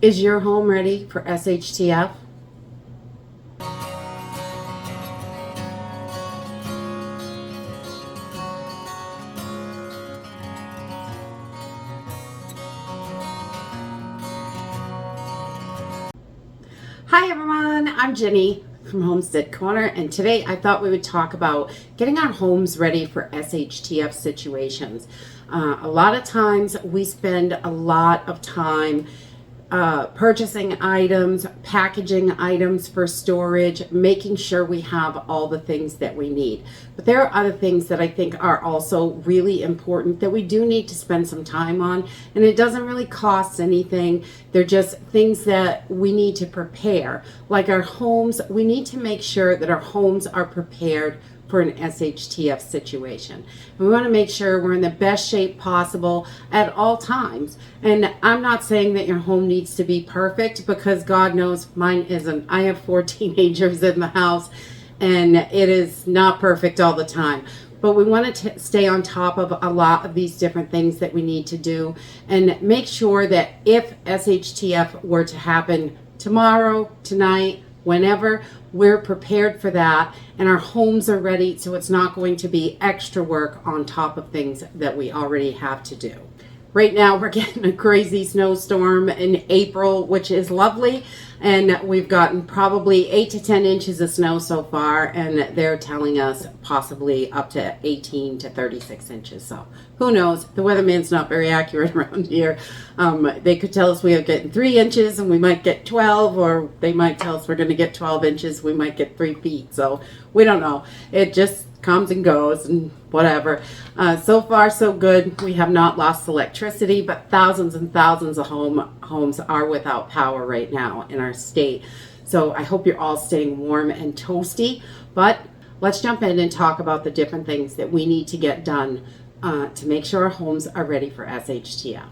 Is your home ready for SHTF? Hi everyone, I'm Jenny from Homestead Corner, and today I thought we would talk about getting our homes ready for SHTF situations. A lot of times we spend a lot of time purchasing items, packaging items for storage, making sure we have all the things that we need. But there are other things that I think are also really important that we do need to spend some time on, and it doesn't really cost anything. They're just things that we need to prepare. Like our homes, we need to make sure that our homes are prepared for an SHTF situation. And we want to make sure we're in the best shape possible at all times. And I'm not saying that your home needs to be perfect, because God knows mine isn't. I have 4 teenagers in the house and it is not perfect all the time. But we want to stay on top of a lot of these different things that we need to do, and make sure that if SHTF were to happen tomorrow, tonight, whenever, we're prepared for that and our homes are ready, so it's not going to be extra work on top of things that we already have to do. Right now we're getting a crazy snowstorm in April, which is lovely, and we've gotten probably 8 to 10 inches of snow so far, and they're telling us possibly up to 18 to 36 inches. So who knows? The weatherman's not very accurate around here. They could tell us we are getting 3 inches and we might get 12, or they might tell us we're going to get 12 inches, we might get 3 feet. So we don't know. It just comes and goes and whatever. So far so good. We have not lost electricity, but thousands and thousands of homes are without power right now in our state. So I hope you're all staying warm and toasty. But let's jump in and talk about the different things that we need to get done to make sure our homes are ready for SHTF.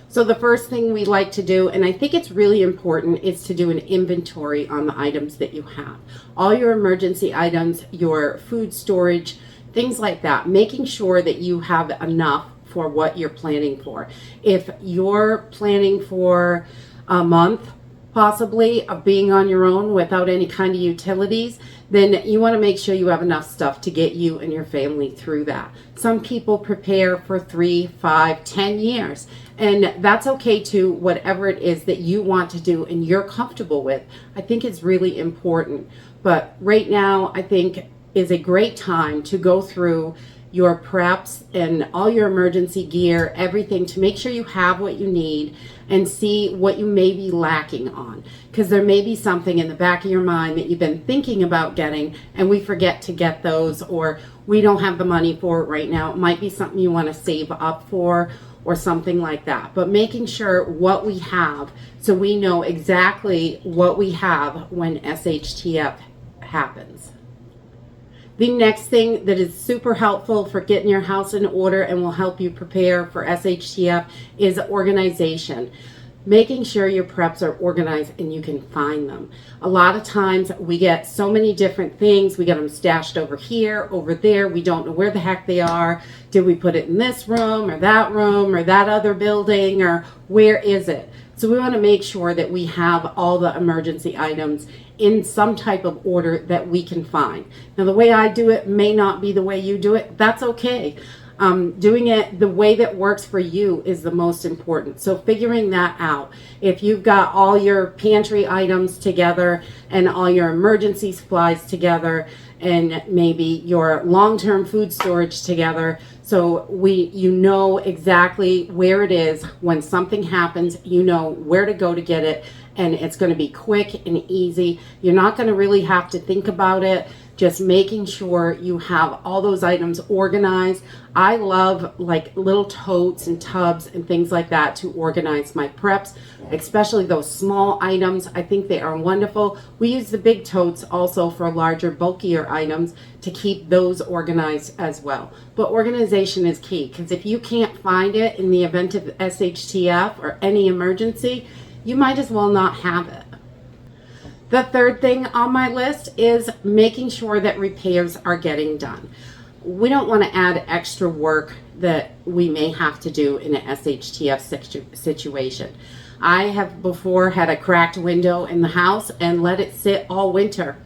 So the first thing we like to do, and I think it's really important, is to do an inventory on the items that you have. All your emergency items, your food storage, things like that, making sure that you have enough for what you're planning for. If you're planning for a month, possibly, of being on your own without any kind of utilities, then you want to make sure you have enough stuff to get you and your family through that. Some people prepare for 3, 5, 10 years, and that's okay too. Whatever it is that you want to do and you're comfortable with, I think it's really important. But right now, I think is a great time to go through your preps and all your emergency gear, everything, to make sure you have what you need and see what you may be lacking on. Because there may be something in the back of your mind that you've been thinking about getting and we forget to get those, or we don't have the money for it right now. It might be something you want to save up for or something like that. But making sure what we have, so we know exactly what we have when SHTF happens. The next thing that is super helpful for getting your house in order and will help you prepare for SHTF is organization. Making sure your preps are organized and you can find them. A lot of times we get so many different things. We get them stashed over here, over there. We don't know where the heck they are. Did we put it in this room or that other building, or where is it? So we want to make sure that we have all the emergency items in some type of order that we can find. Now, the way I do it may not be the way you do it. That's okay. Doing it the way that works for you is the most important. So figuring that out. If you've got all your pantry items together and all your emergency supplies together and maybe your long-term food storage together, so you know exactly where it is when something happens, you know where to go to get it, and it's going to be quick and easy. You're not going to really have to think about it. Just making sure you have all those items organized. I love like little totes and tubs and things like that to organize my preps, especially those small items. I think they are wonderful. We use the big totes also for larger, bulkier items to keep those organized as well. But organization is key, because if you can't find it in the event of SHTF or any emergency, you might as well not have it. The third thing on my list is making sure that repairs are getting done. We don't want to add extra work that we may have to do in an SHTF situation. I have before had a cracked window in the house and let it sit all winter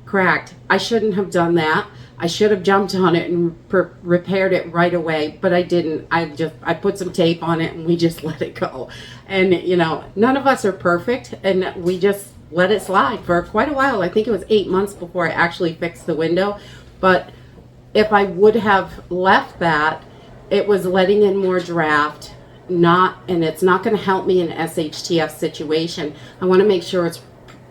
cracked. I shouldn't have done that. I should have jumped on it and repaired it right away, but I didn't. I put some tape on it and we just let it go. And you know, none of us are perfect, and we just let it slide for quite a while. I think it was 8 months before I actually fixed the window. But if I would have left that, it was letting in more draft, and it's not going to help me in SHTF situation. I want to make sure it's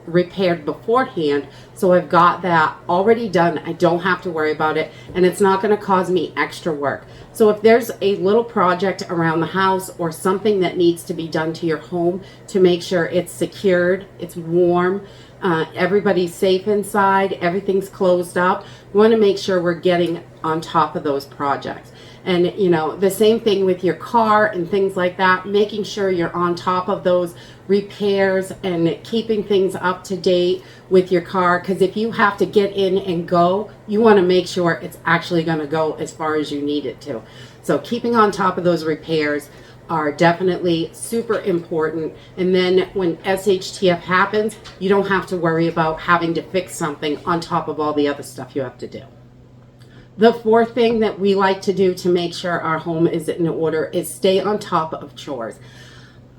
repaired beforehand, so I've got that already done. I don't have to worry about it, and it's not going to cause me extra work. So if there's a little project around the house or something that needs to be done to your home to make sure it's secured, it's warm, everybody's safe inside, everything's closed up, we want to make sure we're getting on top of those projects. And you know, the same thing with your car and things like that, making sure you're on top of those repairs and keeping things up to date with your car, because if you have to get in and go, you want to make sure it's actually going to go as far as you need it to. So keeping on top of those repairs are definitely super important. And then when SHTF happens, you don't have to worry about having to fix something on top of all the other stuff you have to do. The fourth thing that we like to do to make sure our home is in order is stay on top of chores.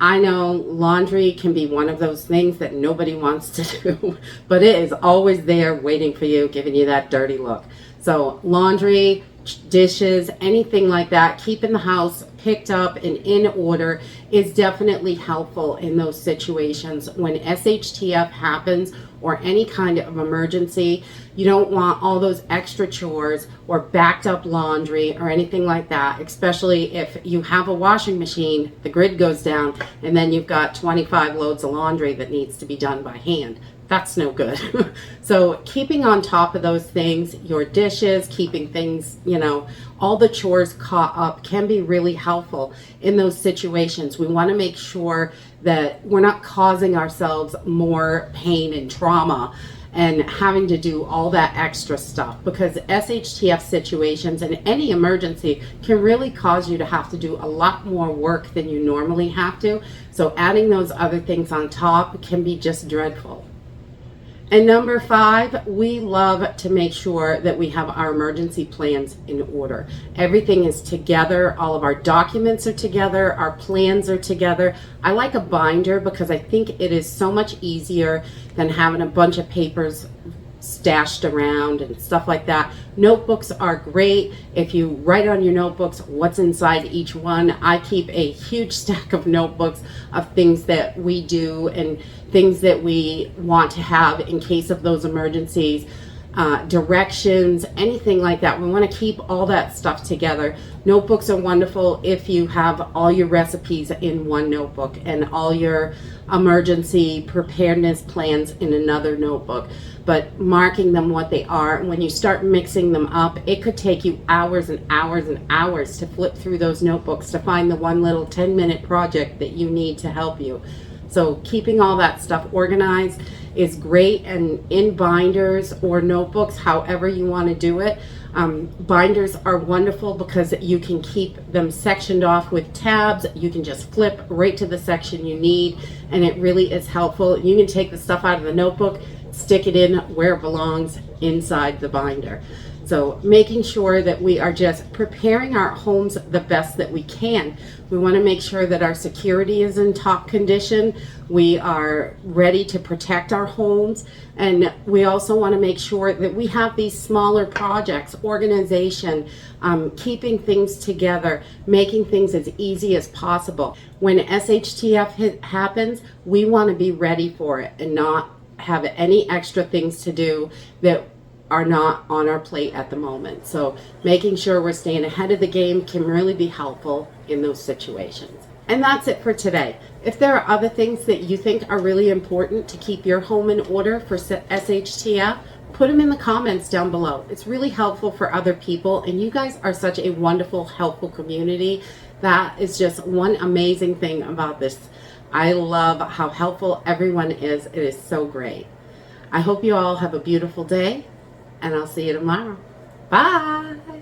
I know laundry can be one of those things that nobody wants to do, but it is always there waiting for you, giving you that dirty look. So laundry, dishes, anything like that, keeping the house picked up and in order is definitely helpful in those situations. When SHTF happens or any kind of emergency, you don't want all those extra chores or backed up laundry or anything like that, especially if you have a washing machine, the grid goes down, and then you've got 25 loads of laundry that needs to be done by hand. That's no good. So keeping on top of those things, your dishes, keeping things, you know, all the chores caught up can be really helpful in those situations. We want to make sure that we're not causing ourselves more pain and trauma and having to do all that extra stuff, because SHTF situations and any emergency can really cause you to have to do a lot more work than you normally have to. So adding those other things on top can be just dreadful. And number 5, we love to make sure that we have our emergency plans in order. Everything is together. All of our documents are together. Our plans are together. I like a binder because I think it is so much easier than having a bunch of papers stashed around and stuff like that. Notebooks are great. If you write on your notebooks what's inside each one, I keep a huge stack of notebooks of things that we do and things that we want to have in case of those emergencies, directions, anything like that. We want to keep all that stuff together. Notebooks are wonderful if you have all your recipes in one notebook and all your emergency preparedness plans in another notebook, but marking them what they are. And when you start mixing them up, it could take you hours and hours and hours to flip through those notebooks to find the one little 10-minute project that you need to help you. So keeping all that stuff organized is great, and in binders or notebooks, however you want to do it. Binders are wonderful because you can keep them sectioned off with tabs. You can just flip right to the section you need, and it really is helpful. You can take the stuff out of the notebook, stick it in where it belongs, inside the binder. So making sure that we are just preparing our homes the best that we can. We want to make sure that our security is in top condition. We are ready to protect our homes. And we also want to make sure that we have these smaller projects, organization, keeping things together, making things as easy as possible. When SHTF happens, we want to be ready for it and not have any extra things to do that are not on our plate at the moment. So making sure we're staying ahead of the game can really be helpful in those situations. And that's it for today. If there are other things that you think are really important to keep your home in order for SHTF, put them in the comments down below. It's really helpful for other people, and you guys are such a wonderful, helpful community. That is just one amazing thing about this. I love how helpful everyone is. It is so great. I hope you all have a beautiful day, and I'll see you tomorrow. Bye.